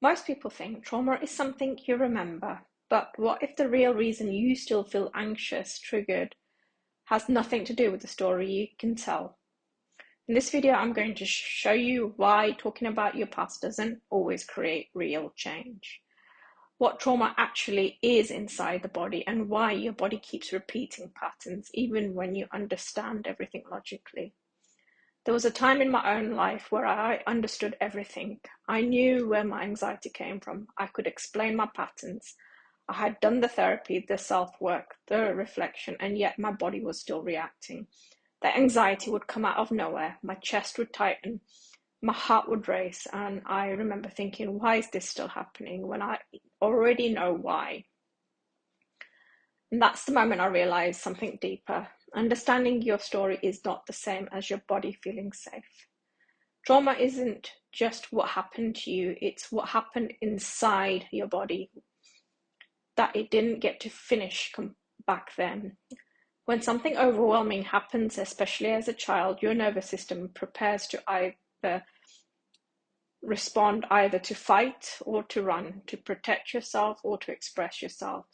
Most people think trauma is something you remember, but what if the real reason you still feel anxious, triggered, has nothing to do with the story you can tell? In this video, I'm going to show you why talking about your past doesn't always create real change, what trauma actually is inside the body, and why your body keeps repeating patterns even when you understand everything logically. There was a time in my own life where I understood everything. I knew where my anxiety came from. I could explain my patterns. I had done the therapy, the self-work, the reflection, and yet my body was still reacting. The anxiety would come out of nowhere. My chest would tighten, my heart would race, and I remember thinking, why is this still happening when I already know why? And that's the moment I realized something deeper. Understanding your story is not the same as your body feeling safe. Trauma isn't just what happened to you, it's what happened inside your body that it didn't get to finish back then. When something overwhelming happens, especially as a child, your nervous system prepares to either respond either to fight or to run, to protect yourself or to express yourself.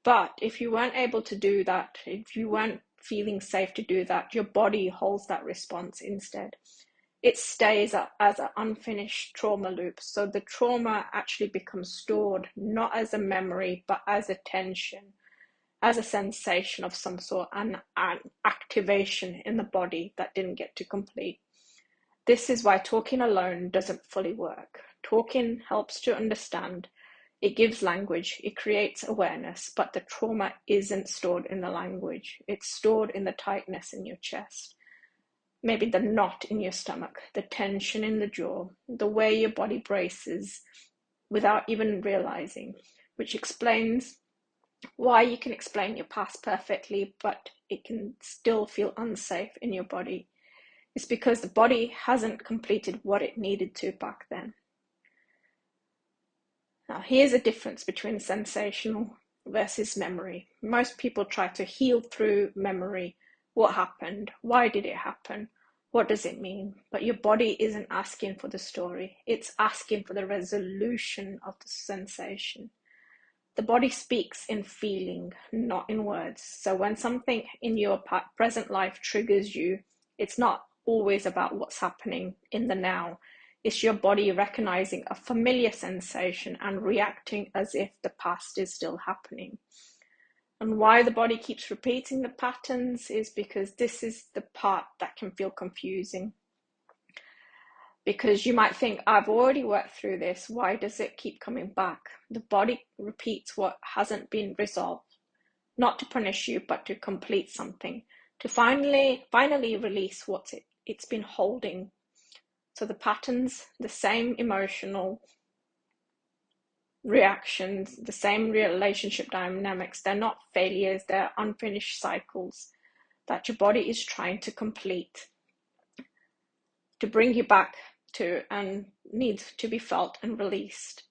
But if you weren't able to do that, if you weren't feeling safe to do that, your body holds that response instead. It stays as an unfinished trauma loop. So the trauma actually becomes stored not as a memory, but as a tension, as a sensation of some sort, and an activation in the body that didn't get to complete. This is why talking alone doesn't fully work. Talking helps to understand. It gives language, it creates awareness, but the trauma isn't stored in the language. It's stored in the tightness in your chest, maybe the knot in your stomach, the tension in the jaw, the way your body braces without even realizing, which explains why you can explain your past perfectly, but it can still feel unsafe in your body. It's because the body hasn't completed what it needed to back then. Now, here's a difference between sensational versus memory. Most people try to heal through memory. What happened? Why did it happen? What does it mean? But your body isn't asking for the story. It's asking for the resolution of the sensation. The body speaks in feeling, not in words. So when something in your present life triggers you, it's not always about what's happening in the now. It's your body recognizing a familiar sensation and reacting as if the past is still happening. And why the body keeps repeating the patterns is because this is the part that can feel confusing. Because you might think, I've already worked through this, why does it keep coming back? The body repeats what hasn't been resolved, not to punish you, but to complete something, to finally release what it's been holding. So the patterns, the same emotional reactions, the same relationship dynamics, they're not failures, they're unfinished cycles that your body is trying to complete, to bring you back to, and needs to be felt and released.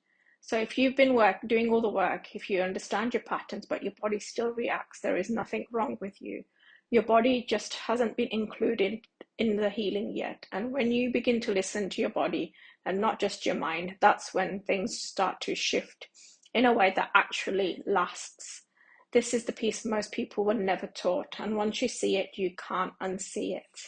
So if you've been doing all the work, if you understand your patterns, but your body still reacts, there is nothing wrong with you. Your body just hasn't been included in the healing yet. And when you begin to listen to your body and not just your mind, that's when things start to shift in a way that actually lasts. This is the piece most people were never taught. And once you see it, you can't unsee it.